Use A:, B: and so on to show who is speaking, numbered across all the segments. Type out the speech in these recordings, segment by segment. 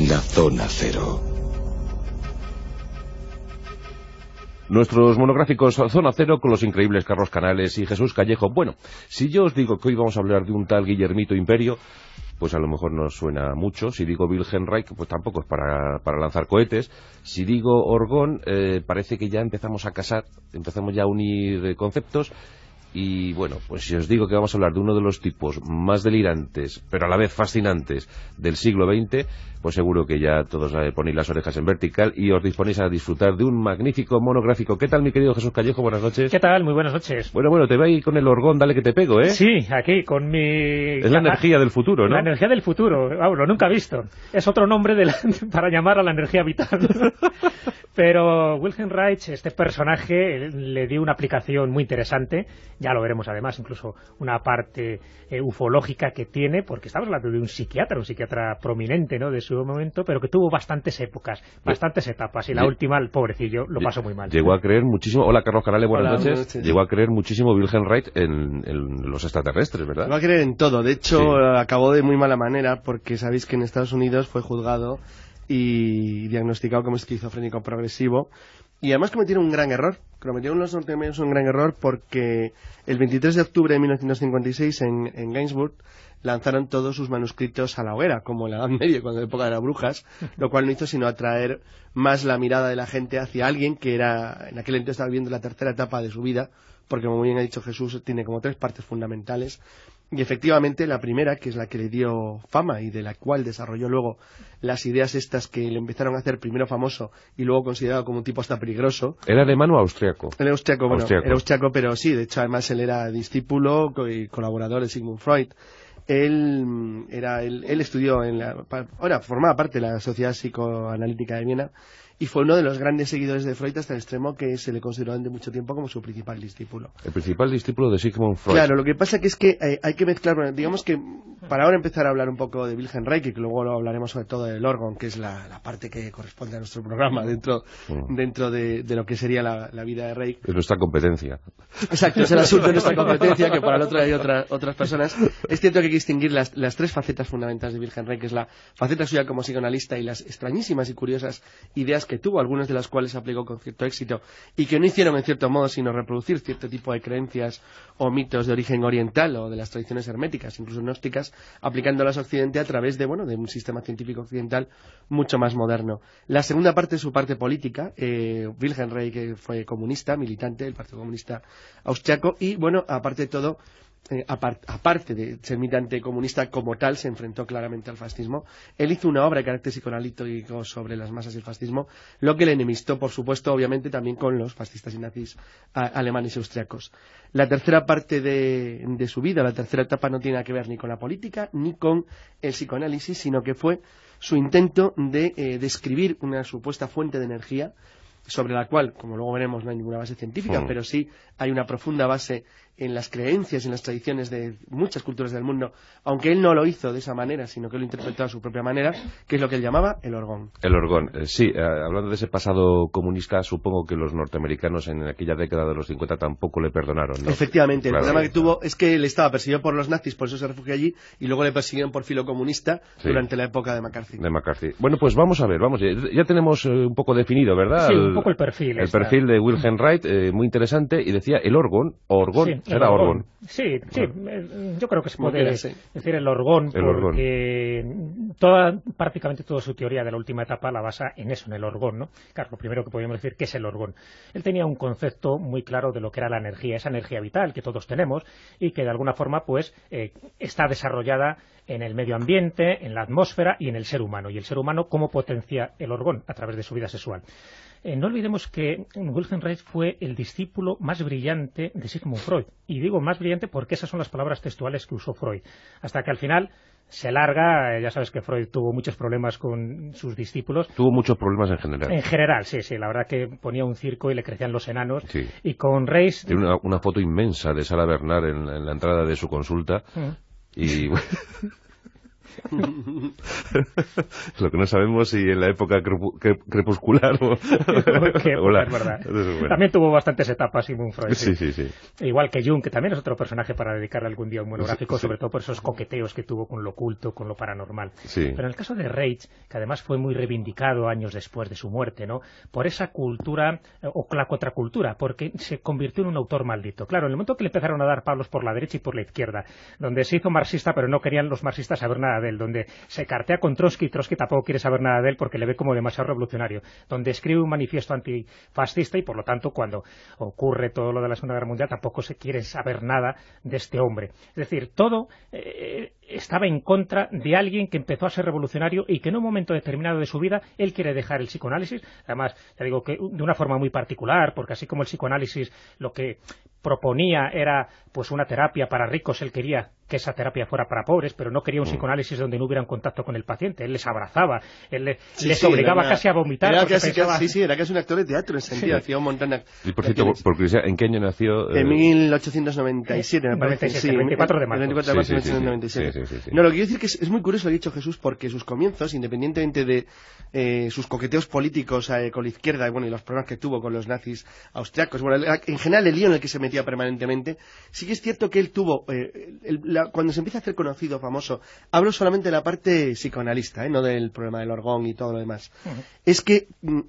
A: La Zona Cero.
B: Nuestros monográficos Zona Cero con los increíbles Carlos Canales y Jesús Callejo. Bueno, si yo os digo que hoy vamos a hablar de un tal Guillermito Imperio, pues a lo mejor no suena mucho. Si digo Wilhelm Reich, pues tampoco es para lanzar cohetes. Si digo Orgón, parece que ya empezamos ya a unir conceptos. Y bueno, pues si os digo que vamos a hablar de uno de los tipos más delirantes, pero a la vez fascinantes, del siglo XX, pues seguro que ya todos ponéis las orejas en vertical y os disponéis a disfrutar de un magnífico monográfico. ¿Qué tal, mi querido Jesús Callejo? Buenas noches.
C: ¿Qué tal? Muy buenas noches.
B: Bueno, te veo ahí con el Orgón, dale que te pego, ¿eh?
C: Sí, aquí, con mi...
B: Es la energía del futuro, ¿no?
C: La energía del futuro, lo nunca visto. Es otro nombre para llamar a la energía vital. Pero Wilhelm Reich, este personaje, le dio una aplicación muy interesante, ya lo veremos además, incluso una parte ufológica que tiene, porque estamos hablando de un psiquiatra prominente, ¿no?, de su momento, pero que tuvo bastantes épocas, bastantes etapas, y la última, el pobrecillo, lo pasó muy mal.
B: Llegó a creer muchísimo... Hola, Carlos Canales, buenas
D: Hola,
B: noches. Llegó a creer muchísimo Wilhelm Reich en los extraterrestres, ¿verdad?
D: Llegó a creer en todo, de hecho,
B: sí.
D: Acabó de muy mala manera, porque sabéis que en Estados Unidos fue juzgado y diagnosticado como esquizofrénico progresivo, y además cometieron un gran error. Cometieron los norteamericanos un gran error porque el 23 de octubre de 1956 en Gainsbourg lanzaron todos sus manuscritos a la hoguera, como en la Edad Media, cuando en la época de las brujas, lo cual no hizo sino atraer más la mirada de la gente hacia alguien que era, en aquel entonces estaba viviendo la tercera etapa de su vida, porque como bien ha dicho Jesús, tiene como tres partes fundamentales. Y efectivamente la primera, que es la que le dio fama y de la cual desarrolló luego las ideas estas que le empezaron a hacer primero famoso y luego considerado como un tipo hasta peligroso.
B: ¿Era alemán o austriaco?
D: Era austriaco, pero sí, de hecho además él era discípulo y colaborador de Sigmund Freud. Él estudió formaba parte de la Sociedad Psicoanalítica de Viena y fue uno de los grandes seguidores de Freud hasta el extremo que se le consideró durante mucho tiempo como su principal discípulo.
B: El principal discípulo de Sigmund Freud.
D: Claro, lo que pasa que es que hay que mezclar, digamos que para ahora empezar a hablar un poco de Wilhelm Reich, y que luego lo hablaremos sobre todo del Orgón, que es la parte que corresponde a nuestro programa dentro de lo que sería la vida de Reich.
B: Es nuestra competencia.
D: Exacto, es el asunto de nuestra competencia, que para el otro hay otras personas. Es cierto que hay que distinguir las tres facetas fundamentales de Wilhelm Reich, que es la faceta suya como psicoanalista y las extrañísimas y curiosas ideas que tuvo, algunas de las cuales aplicó con cierto éxito y que no hicieron en cierto modo sino reproducir cierto tipo de creencias o mitos de origen oriental o de las tradiciones herméticas, incluso gnósticas, aplicándolas a Occidente a través de un sistema científico occidental mucho más moderno. La segunda parte es su parte política. Wilhelm Reich fue comunista, militante del Partido Comunista Austriaco y, aparte de todo, aparte de ser militante comunista como tal, se enfrentó claramente al fascismo. Él hizo una obra de carácter psicoanalítico sobre las masas y el fascismo, lo que le enemistó, por supuesto, obviamente también con los fascistas y nazis alemanes y austriacos. La tercera parte de su vida, la tercera etapa, no tiene nada que ver ni con la política ni con el psicoanálisis, sino que fue su intento de describir una supuesta fuente de energía sobre la cual, como luego veremos, no hay ninguna base científica, pero sí hay una profunda base en las creencias y en las tradiciones de muchas culturas del mundo, aunque él no lo hizo de esa manera, sino que lo interpretó a su propia manera, que es lo que él llamaba el Orgón.
B: El Orgón, sí, hablando de ese pasado comunista, supongo que los norteamericanos en aquella década de los 50 tampoco le perdonaron, ¿no?
D: Efectivamente,
B: claro,
D: el problema que tuvo es que él estaba perseguido por los nazis, por eso se refugió allí, y luego le persiguieron por filo comunista durante la época de McCarthy. Bueno, pues vamos a ver, ya tenemos un poco definido, ¿verdad?
C: Sí, un poco el perfil.
B: El perfil de Wilhelm Reich, muy interesante, y decía el Orgón,
C: sí,
B: era Orgón.
C: Sí, yo creo que se puede decir el Orgón, porque prácticamente toda su teoría de la última etapa la basa en eso, en el Orgón, ¿no? Claro, lo primero que podríamos decir, ¿qué es el Orgón? Él tenía un concepto muy claro de lo que era la energía, esa energía vital que todos tenemos y que de alguna forma está desarrollada en el medio ambiente, en la atmósfera y en el ser humano. Y el ser humano, ¿cómo potencia el Orgón? A través de su vida sexual. No olvidemos que Wilhelm Reich fue el discípulo más brillante de Sigmund Freud. Y digo más brillante porque esas son las palabras textuales que usó Freud. Hasta que al final se larga, ya sabes que Freud tuvo muchos problemas con sus discípulos.
B: Tuvo muchos problemas en general.
C: En general, sí, la verdad que ponía un circo y le crecían los enanos. Sí. Y con Reich...
B: Tiene una foto inmensa de Sara Bernard en la entrada de su consulta. Y... Lo que no sabemos si en la época crepuscular o...
C: es verdad. También tuvo bastantes etapas Sigmund Freud.
B: Sí.
C: Igual que Jung, que también es otro personaje para dedicarle algún día un monográfico, sobre todo por esos coqueteos que tuvo con lo oculto, con lo paranormal.
B: Sí.
C: Pero en el caso de Reich, que además fue muy reivindicado años después de su muerte, ¿no? Por esa cultura, o la contracultura, porque se convirtió en un autor maldito. Claro, en el momento que le empezaron a dar palos por la derecha y por la izquierda, donde se hizo marxista, pero no querían los marxistas saber nada de él, donde se cartea con Trotsky, Trotsky tampoco quiere saber nada de él porque le ve como demasiado revolucionario, donde escribe un manifiesto antifascista y por lo tanto cuando ocurre todo lo de la Segunda Guerra Mundial tampoco se quiere saber nada de este hombre. Es decir, todo estaba en contra de alguien que empezó a ser revolucionario y que en un momento determinado de su vida él quiere dejar el psicoanálisis, además ya digo que de una forma muy particular, porque así como el psicoanálisis lo que proponía era pues una terapia para ricos, él quería que esa terapia fuera para pobres, pero no quería un psicoanálisis donde no hubiera un contacto con el paciente. Él les abrazaba, él les obligaba casi a vomitar.
D: Era casi un actor de teatro en ese sentido, hacía un montón de...
B: Y por cierto, por curiosidad, ¿en qué año nació?
D: En 1897, me parece.
C: 97, el 24 de marzo.
D: El 24 de marzo de 1897. No, lo que quiero decir que es muy curioso lo que ha dicho Jesús, porque sus comienzos, independientemente de sus coqueteos políticos con la izquierda, y los problemas que tuvo con los nazis austriacos, en general el lío en el que se metía permanentemente, sí que es cierto que él tuvo... cuando se empieza a hacer conocido, famoso, hablo solamente de la parte psicoanalista, no del problema del orgón y todo lo demás, es que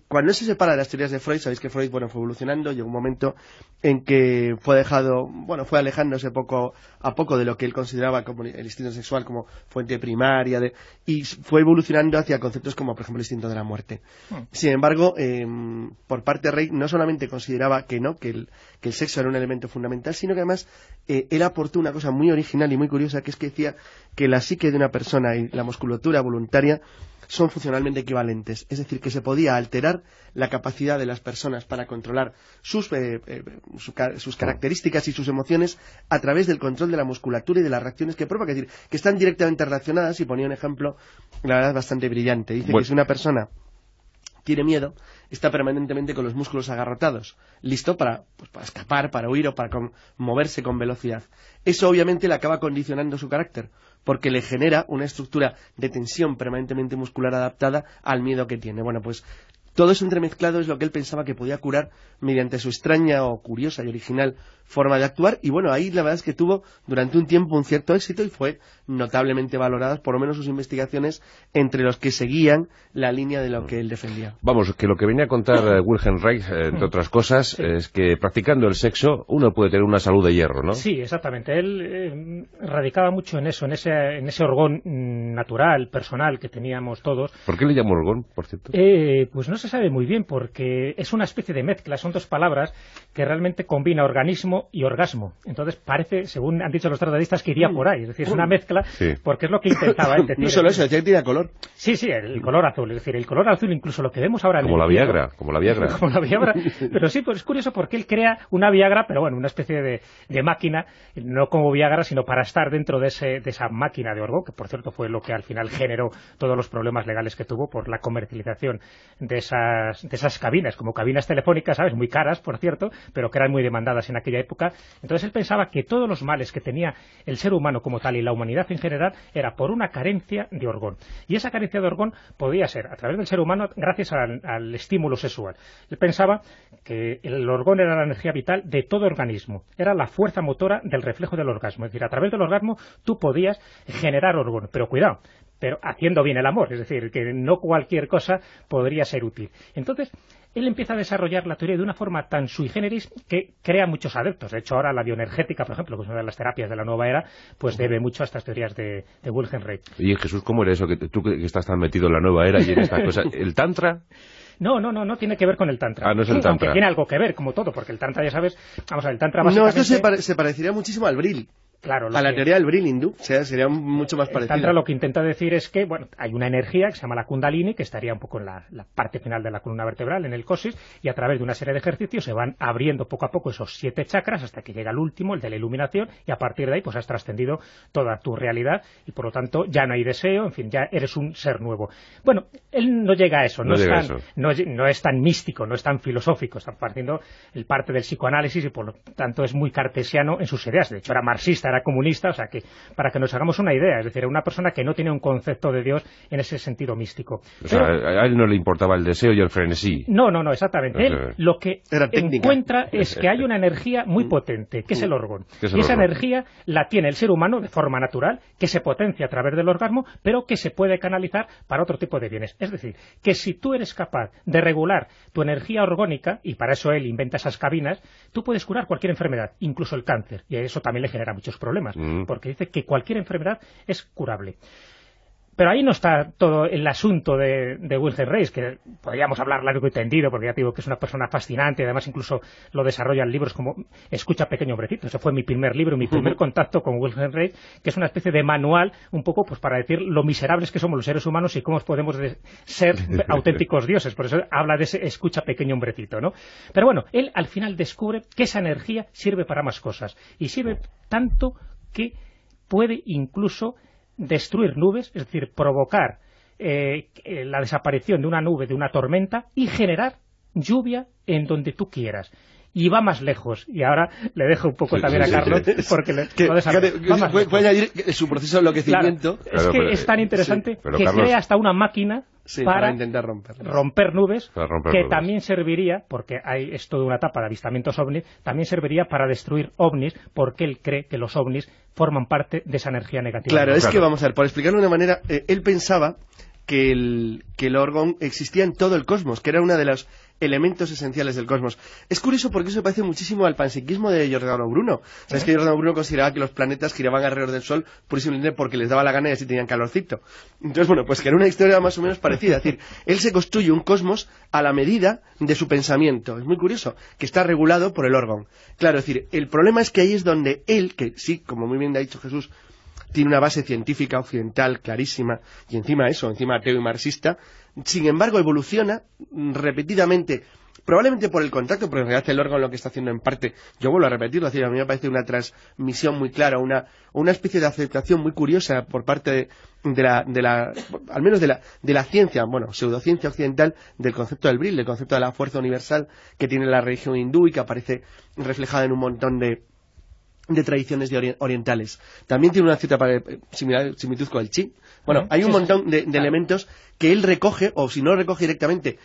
D: cuando él se separa de las teorías de Freud, sabéis que Freud fue evolucionando, llegó un momento en que fue alejándose poco a poco de lo que él consideraba como el instinto sexual como fuente primaria, y fue evolucionando hacia conceptos como, por ejemplo, el instinto de la muerte. Sin embargo, por parte de Reich no solamente consideraba que el sexo era un elemento fundamental, sino que además él aportó una cosa muy original y muy curiosa, que es que decía que la psique de una persona y la musculatura voluntaria son funcionalmente equivalentes, es decir, que se podía alterar la capacidad de las personas para controlar sus características y sus emociones a través del control de la musculatura y de las reacciones que provoca, es decir, que están directamente relacionadas, y ponía un ejemplo, la verdad, bastante brillante. Dice que si una persona tiene miedo, está permanentemente con los músculos agarrotados, listo para escapar, para huir o para moverse con velocidad. Eso obviamente le acaba condicionando su carácter, porque le genera una estructura de tensión permanentemente muscular adaptada al miedo que tiene. Todo eso entremezclado es lo que él pensaba que podía curar mediante su extraña o curiosa y original forma de actuar, y ahí la verdad es que tuvo durante un tiempo un cierto éxito y fue notablemente valoradas, por lo menos sus investigaciones, entre los que seguían la línea de lo que él defendía.
B: Vamos, que lo que venía a contar Wilhelm Reich, entre otras cosas, es que practicando el sexo uno puede tener una salud de hierro, ¿no?
C: Sí, exactamente. Él radicaba mucho en eso, en ese orgón natural, personal que teníamos todos.
B: ¿Por qué le llamó orgón, por cierto?
C: Pues no se sabe muy bien, porque es una especie de mezcla, son dos palabras que realmente combina organismo y orgasmo. Entonces parece, según han dicho los tratadistas, que iría por ahí. Es decir, es una mezcla, porque es lo que intentaba él decir.
D: No solo eso, decía que tenía color.
C: Sí, el color azul. Es decir, el color azul, incluso lo que vemos ahora...
B: Como la Viagra. Como la
C: Viagra. Pero sí, pues es curioso porque él crea una Viagra, pero una especie de máquina, no como Viagra, sino para estar dentro de esa máquina de orgón, que por cierto fue lo que al final generó todos los problemas legales que tuvo por la comercialización de esas cabinas, como cabinas telefónicas, ¿sabes? Muy caras, por cierto, pero que eran muy demandadas en aquella época. Entonces él pensaba que todos los males que tenía el ser humano como tal y la humanidad en general era por una carencia de orgón. Y esa carencia de orgón podía ser a través del ser humano gracias al estímulo sexual. Él pensaba que el orgón era la energía vital de todo organismo, era la fuerza motora del reflejo del orgasmo. Es decir, a través del orgasmo tú podías generar orgón, pero cuidado, pero haciendo bien el amor, es decir, que no cualquier cosa podría ser útil. Entonces, él empieza a desarrollar la teoría de una forma tan sui generis que crea muchos adeptos. De hecho, ahora la bioenergética, por ejemplo, que es una de las terapias de la nueva era, pues debe mucho a estas teorías de Wilhelm Reich.
B: Y Jesús, ¿cómo era eso? Que tú que estás tan metido en la nueva era y en estas cosas, ¿el tantra?
C: No tiene que ver con el tantra.
B: No es el tantra.
C: Aunque tiene algo que ver, como todo, porque el tantra, ya sabes, el tantra básicamente...
D: No, esto se parecería muchísimo al Brill.
C: Claro,
D: a la teoría del Brill hindú, o sea, sería mucho más parecido.
C: El Tantra lo que intenta decir es que, hay una energía que se llama la Kundalini, que estaría un poco en la parte final de la columna vertebral, en el coxis, y a través de una serie de ejercicios se van abriendo poco a poco esos 7 chakras hasta que llega el último, el de la iluminación, y a partir de ahí pues has trascendido toda tu realidad y por lo tanto ya no hay deseo, en fin, ya eres un ser nuevo. Bueno, él no llega a eso, no es tan místico, no es tan filosófico, está partiendo el parte del psicoanálisis y por lo tanto es muy cartesiano en sus ideas. De hecho era marxista, era comunista, o sea que para que nos hagamos una idea, es decir, una persona que no tiene un concepto de Dios en ese sentido místico.
B: O sea, a él no le importaba el deseo y el frenesí.
C: No, exactamente. Él lo que encuentra es que hay una energía muy potente, que es el orgón. Y esa energía la tiene el ser humano de forma natural, que se potencia a través del orgasmo, pero que se puede canalizar para otro tipo de bienes. Es decir, que si tú eres capaz de regular tu energía orgónica, y para eso él inventa esas cabinas, tú puedes curar cualquier enfermedad, incluso el cáncer, y eso también le genera muchos problemas, porque dice que cualquier enfermedad es curable. Pero ahí no está todo el asunto de Wilhelm Reis, que podríamos hablar largo y tendido, porque ya te digo que es una persona fascinante, y además incluso lo desarrolla en libros como Escucha, pequeño hombrecito. Ese fue mi primer libro, mi primer contacto con Wilhelm Reis, que es una especie de manual, un poco pues para decir lo miserables que somos los seres humanos y cómo podemos ser auténticos dioses. Por eso habla de ese Escucha, pequeño hombrecito, ¿no? Pero bueno, él al final descubre que esa energía sirve para más cosas, y sirve tanto que puede incluso destruir nubes, es decir, provocar la desaparición de una nube, de una tormenta, y generar lluvia en donde tú quieras. Y va más lejos, y ahora le dejo un poco también a Carlos, porque
D: puede añadir su proceso de enloquecimiento.
C: Claro, es que es tan interesante que Carlos crea hasta una máquina para intentar romper nubes, también serviría, porque es toda una etapa de avistamientos ovnis, también serviría para destruir ovnis, porque él cree que los ovnis forman parte de esa energía negativa.
D: Claro, es que vamos a ver, por explicarlo de una manera, él pensaba que el orgón existía en todo el cosmos, que era uno de los elementos esenciales del cosmos. Es curioso porque eso se parece muchísimo al panpsiquismo de Giordano Bruno. Sabes que Giordano Bruno consideraba que los planetas giraban alrededor del Sol purísimamente porque les daba la gana y así tenían calorcito. Entonces, bueno, pues que era una historia más o menos parecida. Es decir, él se construye un cosmos a la medida de su pensamiento. Es muy curioso, que está regulado por el orgón. Claro, es decir, el problema es que ahí es donde él, que sí, como muy bien ha dicho Jesús, tiene una base científica occidental clarísima, y encima ateo y marxista, sin embargo evoluciona repetidamente, probablemente por el contacto, porque en realidad el órgano lo que está haciendo en parte, yo vuelvo a repetirlo, a mí me parece una transmisión muy clara, una especie de aceptación muy curiosa por parte al menos de la ciencia, pseudociencia occidental, del concepto del Bril, del concepto de la fuerza universal que tiene la religión hindú y que aparece reflejada en un montón de tradiciones orientales. También tiene una cierta similitud con el chi. Hay un montón de elementos que él recoge, o si no lo recoge directamente,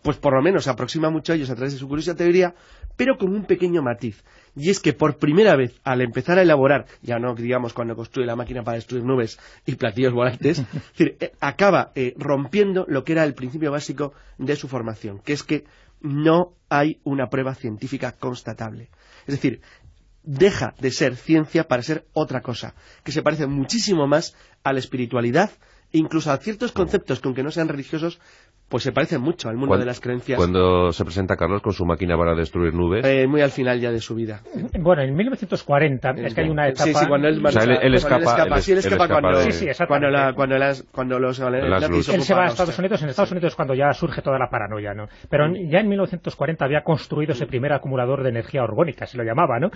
D: pues por lo menos se aproxima mucho a ellos a través de su curiosa teoría, pero con un pequeño matiz. Y es que por primera vez, al empezar a elaborar, ya no digamos cuando construye la máquina para destruir nubes y platillos volantes, es decir, acaba rompiendo lo que era el principio básico de su formación, que es que no hay una prueba científica constatable. Es decir, deja de ser ciencia para ser otra cosa, que se parece muchísimo más a la espiritualidad e incluso a ciertos conceptos que aunque no sean religiosos, pues se parecen mucho al mundo de las creencias.
B: ¿Cuándo se presenta Carlos con su máquina para destruir nubes?
D: Muy al final ya de su vida.
C: Bueno, en 1940, es que hay una etapa...
B: Sí, cuando él escapa.
D: Sí, él escapa cuando los nazis
C: él se va a Estados Unidos, en Estados Unidos es cuando ya surge toda la paranoia, ¿no? Pero ya en 1940 había construido ese primer acumulador de energía orgónica, se lo llamaba, ¿no?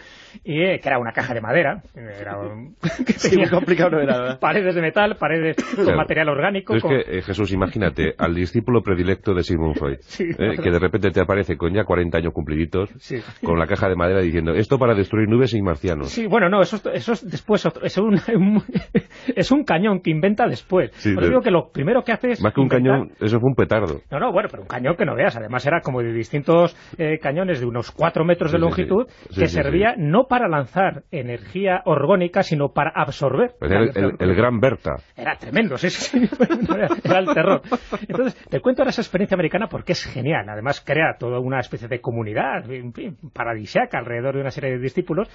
C: Y que era una caja de madera, que tenía
D: complicado, no era.
C: Paredes de metal, paredes con material orgánico.
B: Es que, Jesús, imagínate, al discípulo predilecto de Sigmund Freud, que de repente te aparece con ya 40 años cumpliditos, con la caja de madera diciendo, esto para destruir nubes y marcianos.
C: Sí, bueno, no, eso es después, es un cañón que inventa después. Por eso digo que lo primero que hace es...
B: Más que un cañón, eso fue un petardo.
C: No, bueno, pero un cañón que no veas, además era como de distintos cañones de unos 4 metros de longitud, que servía no para lanzar energía orgónica, sino para absorber.
B: Pues el gran Berta.
C: Era tremendo, era el terror. Entonces, te cuento ahora esa experiencia americana porque es genial. Además, crea toda una especie de comunidad, en fin, paradisíaca alrededor de una serie de discípulos,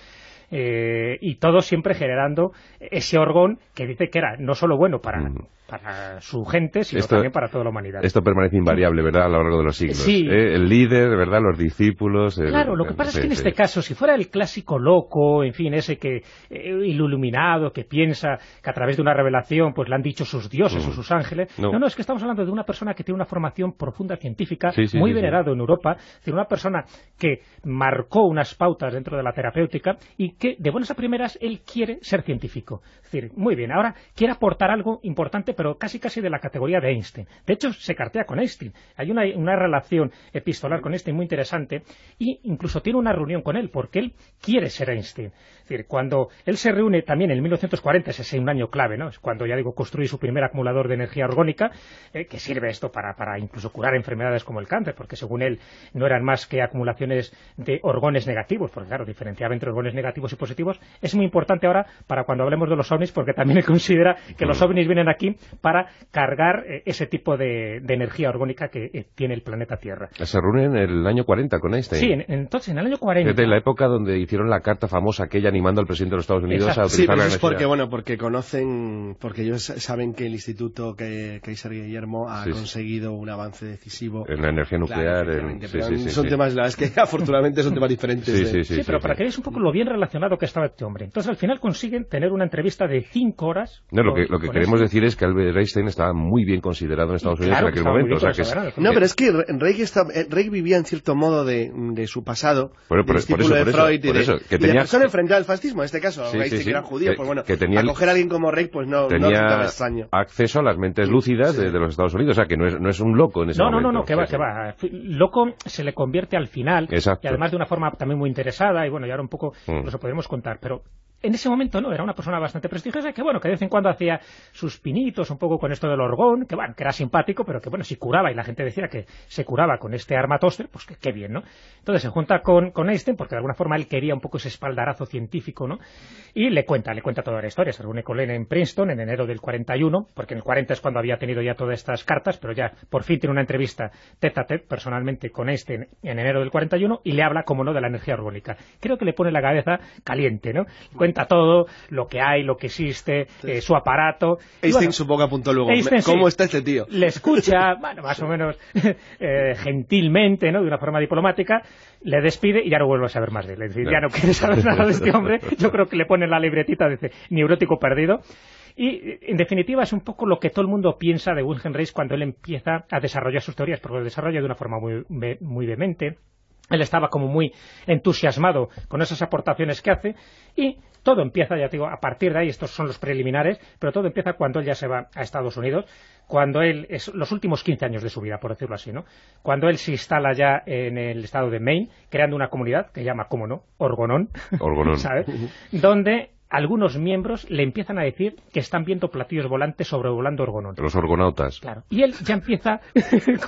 C: y todos siempre generando ese orgón que dice que era no solo bueno para su gente, sino también para toda la humanidad.
B: Esto permanece invariable, ¿verdad?, a lo largo de los siglos.
C: Sí.
B: El líder, ¿verdad?, los discípulos...
C: Claro, lo que pasa es que en este caso, si fuera el clásico loco, en fin, ese que iluminado, que piensa que a través de una revelación pues le han dicho sus dioses o sus ángeles, no, es que estamos hablando de una persona que tiene una formación profunda científica, muy venerado en Europa, es decir, una persona que marcó unas pautas dentro de la terapéutica y que de buenas a primeras él quiere ser científico. Es decir, muy bien, ahora quiere aportar algo importante, pero casi de la categoría de Einstein. De hecho, se cartea con Einstein. Hay una relación epistolar con Einstein muy interesante e incluso tiene una reunión con él, porque él quiere ser Einstein. Es decir, cuando él se reúne también en 1940, ese es un año clave, ¿no? Es cuando, ya digo, construye su primer acumulador de energía orgónica, que sirve esto para incluso curar enfermedades como el cáncer, porque según él no eran más que acumulaciones de orgones negativos, porque claro, diferenciaba entre orgones negativos y positivos. Es muy importante ahora para cuando hablemos de los ovnis, porque también él considera que los ovnis vienen aquí para cargar ese tipo de energía orgónica que tiene el planeta Tierra.
B: Se reúnen en el año 40 con Einstein.
C: Sí, entonces en el año 40.
B: Desde la época donde hicieron la carta famosa aquella animando al presidente de los Estados Unidos a utilizar la energía.
D: Porque conocen, porque ellos saben que el Instituto Kaiser Guillermo ha conseguido un avance decisivo
B: en la energía nuclear.
D: Son temas, la verdad es que afortunadamente son temas diferentes.
C: Sí, pero para que veáis un poco lo bien relacionado que estaba este hombre. Entonces al final consiguen tener una entrevista de 5 horas.
B: No, lo que queremos decir es que Albert Einstein estaba muy bien considerado en Estados Unidos en aquel momento.
D: Pero es que Reich vivía en cierto modo de su pasado, discípulo de Freud y de persona enfrentada al fascismo, en este caso, Reich que era judío, pues bueno, acoger a alguien como Reich pues no resultaba extraño.
B: Acceso a las mentes lúcidas de los Estados Unidos, o sea que no es un loco en ese momento.
C: No, que va. Loco se le convierte al final, y además de una forma también muy interesada, y bueno, y ahora un poco nos lo podemos contar, pero en ese momento no, era una persona bastante prestigiosa que bueno, que de vez en cuando hacía sus pinitos un poco con esto del orgón, que bueno, que era simpático, pero que bueno, si curaba y la gente decía que se curaba con este arma tóster, pues que qué bien, ¿no? Entonces se junta con Einstein porque de alguna forma él quería un poco ese espaldarazo científico, ¿no? Y le cuenta toda la historia, se reúne con él en Princeton en enero del 41, porque en el 40 es cuando había tenido ya todas estas cartas, pero ya por fin tiene una entrevista tete a tete personalmente con Einstein en enero del 41 y le habla, como no, de la energía orgónica. Creo que le pone la cabeza caliente, ¿no? Cuenta todo, lo que hay, lo que existe, su aparato.
D: Einstein supongo que apuntó luego, ¿cómo está este tío?
C: Le escucha, bueno, más o menos gentilmente, ¿no? De una forma diplomática, le despide y ya no vuelve a saber más de él. Es decir, ya no quiere saber nada de este hombre. Yo creo que le pone en la libretita, dice, neurótico perdido. Y, en definitiva, es un poco lo que todo el mundo piensa de Wilhelm Reich cuando él empieza a desarrollar sus teorías, porque lo desarrolla de una forma muy vehemente. Él estaba como muy entusiasmado con esas aportaciones que hace y todo empieza, ya te digo, a partir de ahí, estos son los preliminares, pero todo empieza cuando él ya se va a Estados Unidos, cuando él, es los últimos 15 años de su vida, por decirlo así, ¿no? Cuando él se instala ya en el estado de Maine, creando una comunidad que llama, ¿cómo no?, Orgonón, ¿sabes? Donde algunos miembros le empiezan a decir que están viendo platillos volantes sobrevolando Orgonón.
B: Los orgonautas.
C: Claro. Y él ya empieza,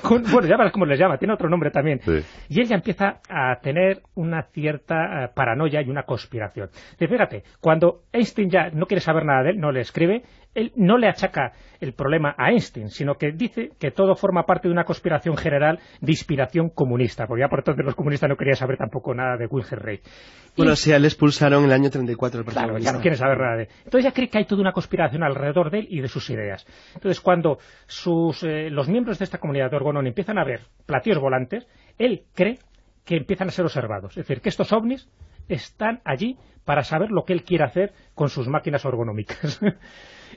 C: bueno, ya verás cómo les llama, tiene otro nombre también. Sí. Y él ya empieza a tener una cierta paranoia y una conspiración. Fíjate, cuando Einstein ya no quiere saber nada de él, no le escribe, él no le achaca el problema a Einstein, sino que dice que todo forma parte de una conspiración general de inspiración comunista, porque ya por entonces los comunistas no querían saber tampoco nada de Wilhelm Reich.
D: Bueno, sí, le expulsaron en el año 34 el Partido Comunista.
C: Ya no quieren saber nada de él. Entonces ya cree que hay toda una conspiración alrededor de él y de sus ideas. Entonces cuando los miembros de esta comunidad de Orgonón empiezan a ver platillos volantes, él cree que empiezan a ser observados. Es decir, que estos ovnis están allí para saber lo que él quiere hacer con sus máquinas orgonómicas.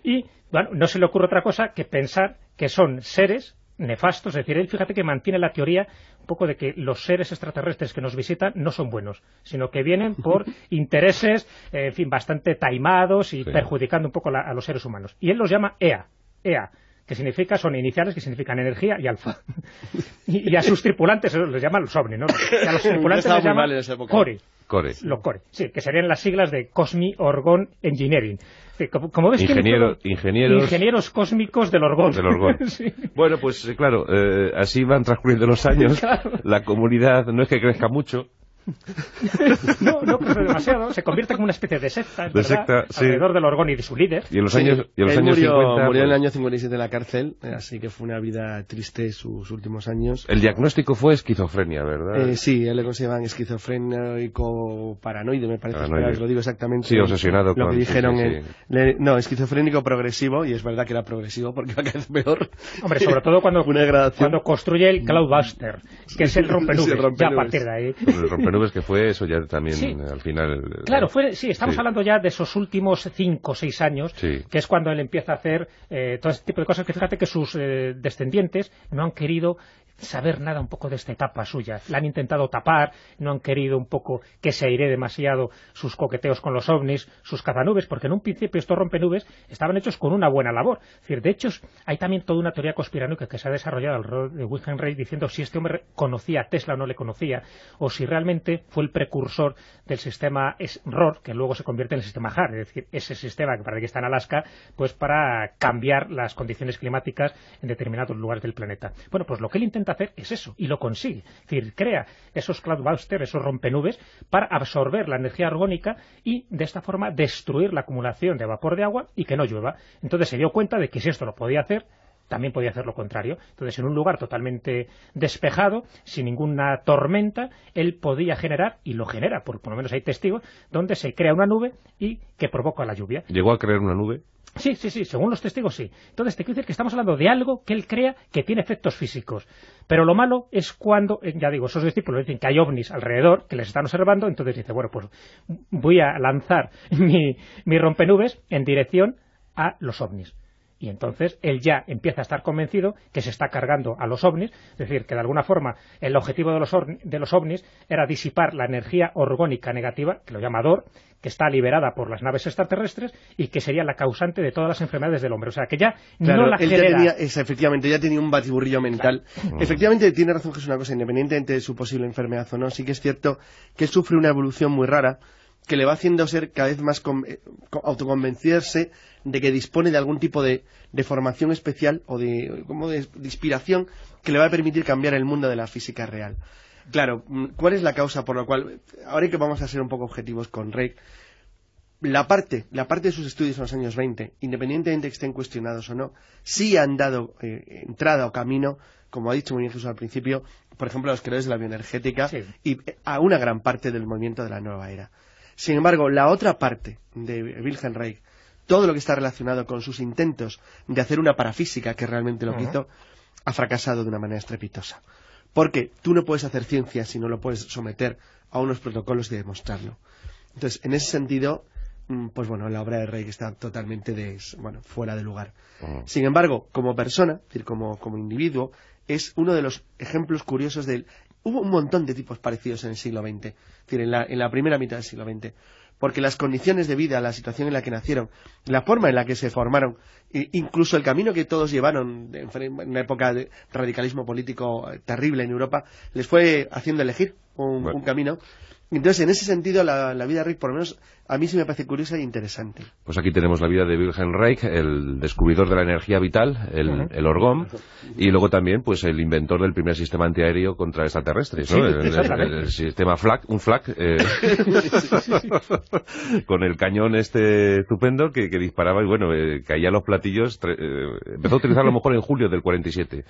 C: Y, bueno, no se le ocurre otra cosa que pensar que son seres nefastos. Es decir, él, fíjate que mantiene la teoría un poco de que los seres extraterrestres que nos visitan no son buenos, sino que vienen por intereses, en fin, bastante taimados y perjudicando un poco a los seres humanos. Y él los llama EA, que significa, son iniciales que significan energía y alfa. Y a sus tripulantes les llaman los ovni, ¿no? Y a los tripulantes les llaman Core. Los Core, sí, que serían las siglas de Cosmic Orgone Engineering. Como ves, ingenieros cósmicos del Orgón.
B: Sí. Bueno, pues claro, así van transcurriendo los años. Claro. La comunidad no es que crezca mucho.
C: No crece demasiado. Se convierte como una especie de secta, alrededor del Orgón y de su líder.
B: Y en los años 50...
D: Murió en el año 57 en la cárcel, así que fue una vida triste sus últimos años.
B: El diagnóstico fue esquizofrenia, ¿verdad?
D: Sí, él le consideraban esquizofrénico paranoide, me parece. Lo digo exactamente.
B: Sí, obsesionado
D: con... Lo que dijeron no, esquizofrénico progresivo, y es verdad que era progresivo porque va a quedar peor.
C: Hombre, sobre todo cuando construye el Cloudbuster, que es el rompenubes, ya a partir de ahí.
B: rompenubes que fue eso ya también al final.
C: Claro, estamos hablando ya de esos últimos 5 o 6 años, que es cuando él empieza a hacer todo este tipo de cosas, que fíjate que sus descendientes no han querido saber nada un poco de esta etapa suya. La han intentado tapar, no han querido un poco que se aire demasiado sus coqueteos con los ovnis, sus cazanubes, porque en un principio estos rompenubes estaban hechos con una buena labor. Es decir, de hecho, hay también toda una teoría conspiranoica que se ha desarrollado alrededor de Wilhelm Reich diciendo si este hombre conocía a Tesla o no le conocía, o si realmente fue el precursor del sistema ROR, que luego se convierte en el sistema HAR, es decir, ese sistema que parece que está en Alaska, pues para cambiar las condiciones climáticas en determinados lugares del planeta. Bueno, pues lo que él intenta hacer es eso, y lo consigue. Es decir, crea esos cloudbusters, esos rompenubes, para absorber la energía orgónica y de esta forma destruir la acumulación de vapor de agua y que no llueva. Entonces se dio cuenta de que si esto lo podía hacer, también podía hacer lo contrario. Entonces, en un lugar totalmente despejado, sin ninguna tormenta, él podía generar, y lo genera, por lo menos hay testigos, donde se crea una nube y que provoca la lluvia.
B: ¿Llegó a crear una nube?
C: Sí, según los testigos sí. Entonces, te quiero decir que estamos hablando de algo que él crea que tiene efectos físicos. Pero lo malo es cuando, ya digo, esos discípulos dicen que hay ovnis alrededor, que les están observando, entonces dice, bueno, pues voy a lanzar mi rompenubes en dirección a los ovnis. Y entonces él ya empieza a estar convencido que se está cargando a los ovnis, es decir, que de alguna forma el objetivo de los ovnis era disipar la energía orgónica negativa, que lo llama DOR, que está liberada por las naves extraterrestres y que sería la causante de todas las enfermedades del hombre. O sea, que ya no la genera...
D: Efectivamente, ya tenía un batiburrillo mental. Claro. Efectivamente, tiene razón que es una cosa, independientemente de su posible enfermedad o no, sí que es cierto que él sufre una evolución muy rara que le va haciendo ser cada vez más autoconvencerse de que dispone de algún tipo de formación especial o de inspiración que le va a permitir cambiar el mundo de la física real. Claro, ¿cuál es la causa por la cual, ahora que vamos a ser un poco objetivos con Reich, la parte de sus estudios en los años 20, independientemente de que estén cuestionados o no, sí han dado entrada o camino, como ha dicho muy bien Jesús al principio, por ejemplo a los creadores de la bioenergética y a una gran parte del movimiento de la nueva era. Sin embargo, la otra parte de Wilhelm Reich, todo lo que está relacionado con sus intentos de hacer una parafísica, que realmente lo hizo, ha fracasado de una manera estrepitosa. Porque tú no puedes hacer ciencia si no lo puedes someter a unos protocolos y demostrarlo. Entonces, en ese sentido, pues bueno, la obra de Reich está totalmente fuera de lugar. Sin embargo, como persona, es decir, como individuo, es uno de los ejemplos curiosos del... Hubo un montón de tipos parecidos en el siglo XX, es decir, en la primera mitad del siglo XX, porque las condiciones de vida, la situación en la que nacieron, la forma en la que se formaron, incluso el camino que todos llevaron en una época de radicalismo político terrible en Europa, les fue haciendo elegir un camino. Entonces, en ese sentido, la vida de Reich, por lo menos, a mí sí me parece curiosa e interesante.
B: Pues aquí tenemos la vida de Wilhelm Reich, el descubridor de la energía vital, el orgón, y luego también pues el inventor del primer sistema antiaéreo contra extraterrestres, ¿no? El sistema FLAC, con el cañón estupendo que disparaba y bueno, caía los platillos. Empezó a utilizarlo a lo mejor en julio del 47.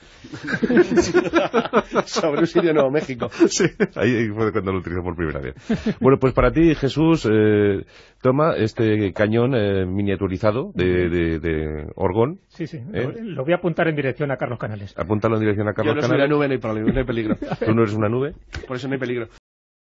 D: Sobre un sitio de Nuevo México.
B: Sí, ahí fue cuando lo utilizó por primera vez. Bueno, pues para ti, Jesús, toma este cañón miniaturizado de orgón.
C: Sí, lo voy a apuntar en dirección a Carlos Canales.
B: Apúntalo en dirección a Carlos Canales.
D: Yo no soy una nube, no hay peligro.
B: ¿Tú no eres una nube?
D: Por eso no hay peligro.